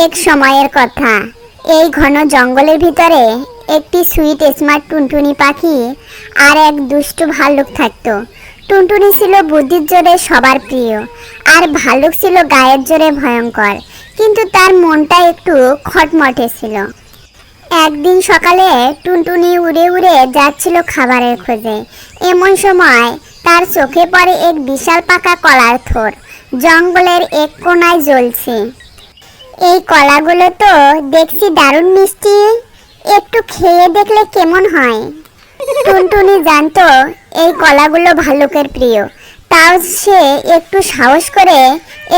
এক সময়ের কথা, এই ঘন জঙ্গলের ভিতরে একটি সুইট স্মার্ট টুনটুনি পাখি আর এক দুষ্টু ভাল্লুক থাকতো। টুনটুনি ছিল বুদ্ধির জোরে সবার প্রিয়, আর ভাল্লুক ছিল গায়ের জোরে ভয়ঙ্কর, কিন্তু তার মনটা একটু খটমটে ছিল। একদিন সকালে টুনটুনি উড়ে উড়ে যাচ্ছিল খাবারের খোঁজে। এমন সময় তার চোখে পড়ে এক বিশাল পাকা কলার থোর জঙ্গলের এক কোণায় জ্বলছে। এই কলাগুলো তো দেখছি দারুণ মিষ্টি, একটু খেয়ে দেখলে কেমন হয়। টুনটুনি জানতো এই কলাগুলো ভাল্লুকের প্রিয়, তাও সে একটু সাহস করে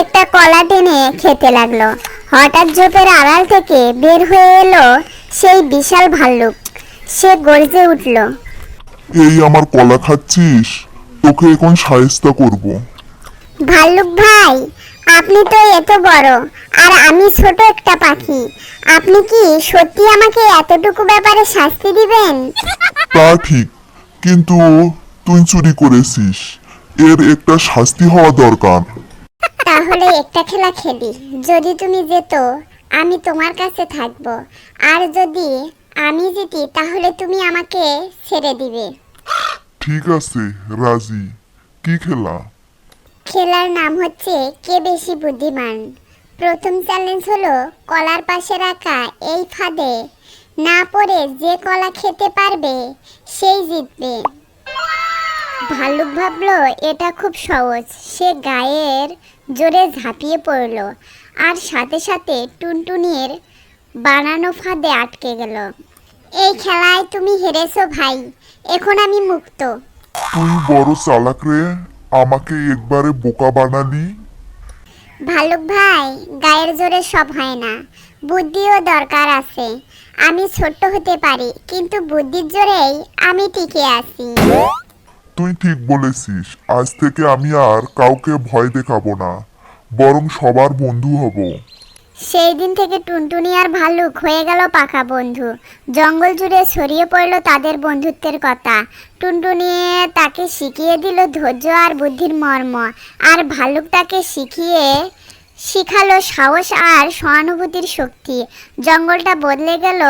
একটা কলা টেনে খেতে লাগলো। হঠাৎ ঝোপের আড়াল থেকে বের হয়ে এলো সেই বিশাল ভাল্লুক। সে গর্জে উঠল, এই আমার কলা খাচ্ছিস, তোকে এখন শায়েস্তা করব। ভাল্লুক ভাই, আপনি তো এত বড় আর আমি ছোট একটা পাখি, আপনি কি সত্যি আমাকে এতটুকু ব্যাপারে শাস্তি দিবেন? তা ঠিক, কিন্তু তুই চুরি করেছিস, এর একটা শাস্তি হওয়া দরকার। তাহলে একটা খেলা খেলি, যদি তুমি যেতো আমি তোমার কাছে থাকবো, আর যদি আমি জিতি তাহলে তুমি আমাকে ছেড়ে দিবে। ঠিক আছে, রাজি। কি খেলা? খেলার নাম হচ্ছে কে বেশি বুদ্ধিমান। প্রথম চ্যালেঞ্জ হলো কলার পাশে রাখা এই ফাঁদে না পড়ে যে কলা খেতে পারবে সেই জিতবে। ভাল্লুক ভাবলো এটা খুব সহজ। সে গায়ের জোরে ঝাঁপিয়ে পড়ল আর সাথে সাথে টুনটুনির বানানো ফাঁদে আটকে গেল। এই খেলায় তুমি হেরেছো ভাই, এখন আমি মুক্ত। তুই বড় চালাক রে, আমাকে একবারে বোকা বানালি। ভাল্লুক ভাই, গায়ের জোরে সব হয় না, বুদ্ধিও দরকার আছে। আমি ছোট্ট হতে পারি, কিন্তু বুদ্ধির জোরেই আমি টিকে আছি। তুই ঠিক বলেছিস, আজ থেকে আমি আর কাউকে ভয় দেখাবো না, বরং সবার বন্ধু হব। সেই দিন থেকে টুনটুনি আর ভাল্লুক হয়ে গেল পাকা বন্ধু। জঙ্গল জুড়ে ছড়িয়ে পড়ল তাদের বন্ধুত্বের কথা। টুনটুনি তাকে শিখিয়ে দিল ধৈর্য আর বুদ্ধির মর্ম, আর ভাল্লুক তাকে শিখালো সাহস আর সহানুভূতির শক্তি। জঙ্গলটা বদলে গেল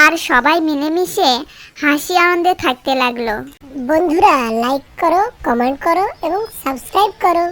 আর সবাই মিলেমিশে হাসি আনন্দে থাকতে লাগলো। বন্ধুরা, লাইক করো, কমেন্ট করো এবং সাবস্ক্রাইব করো।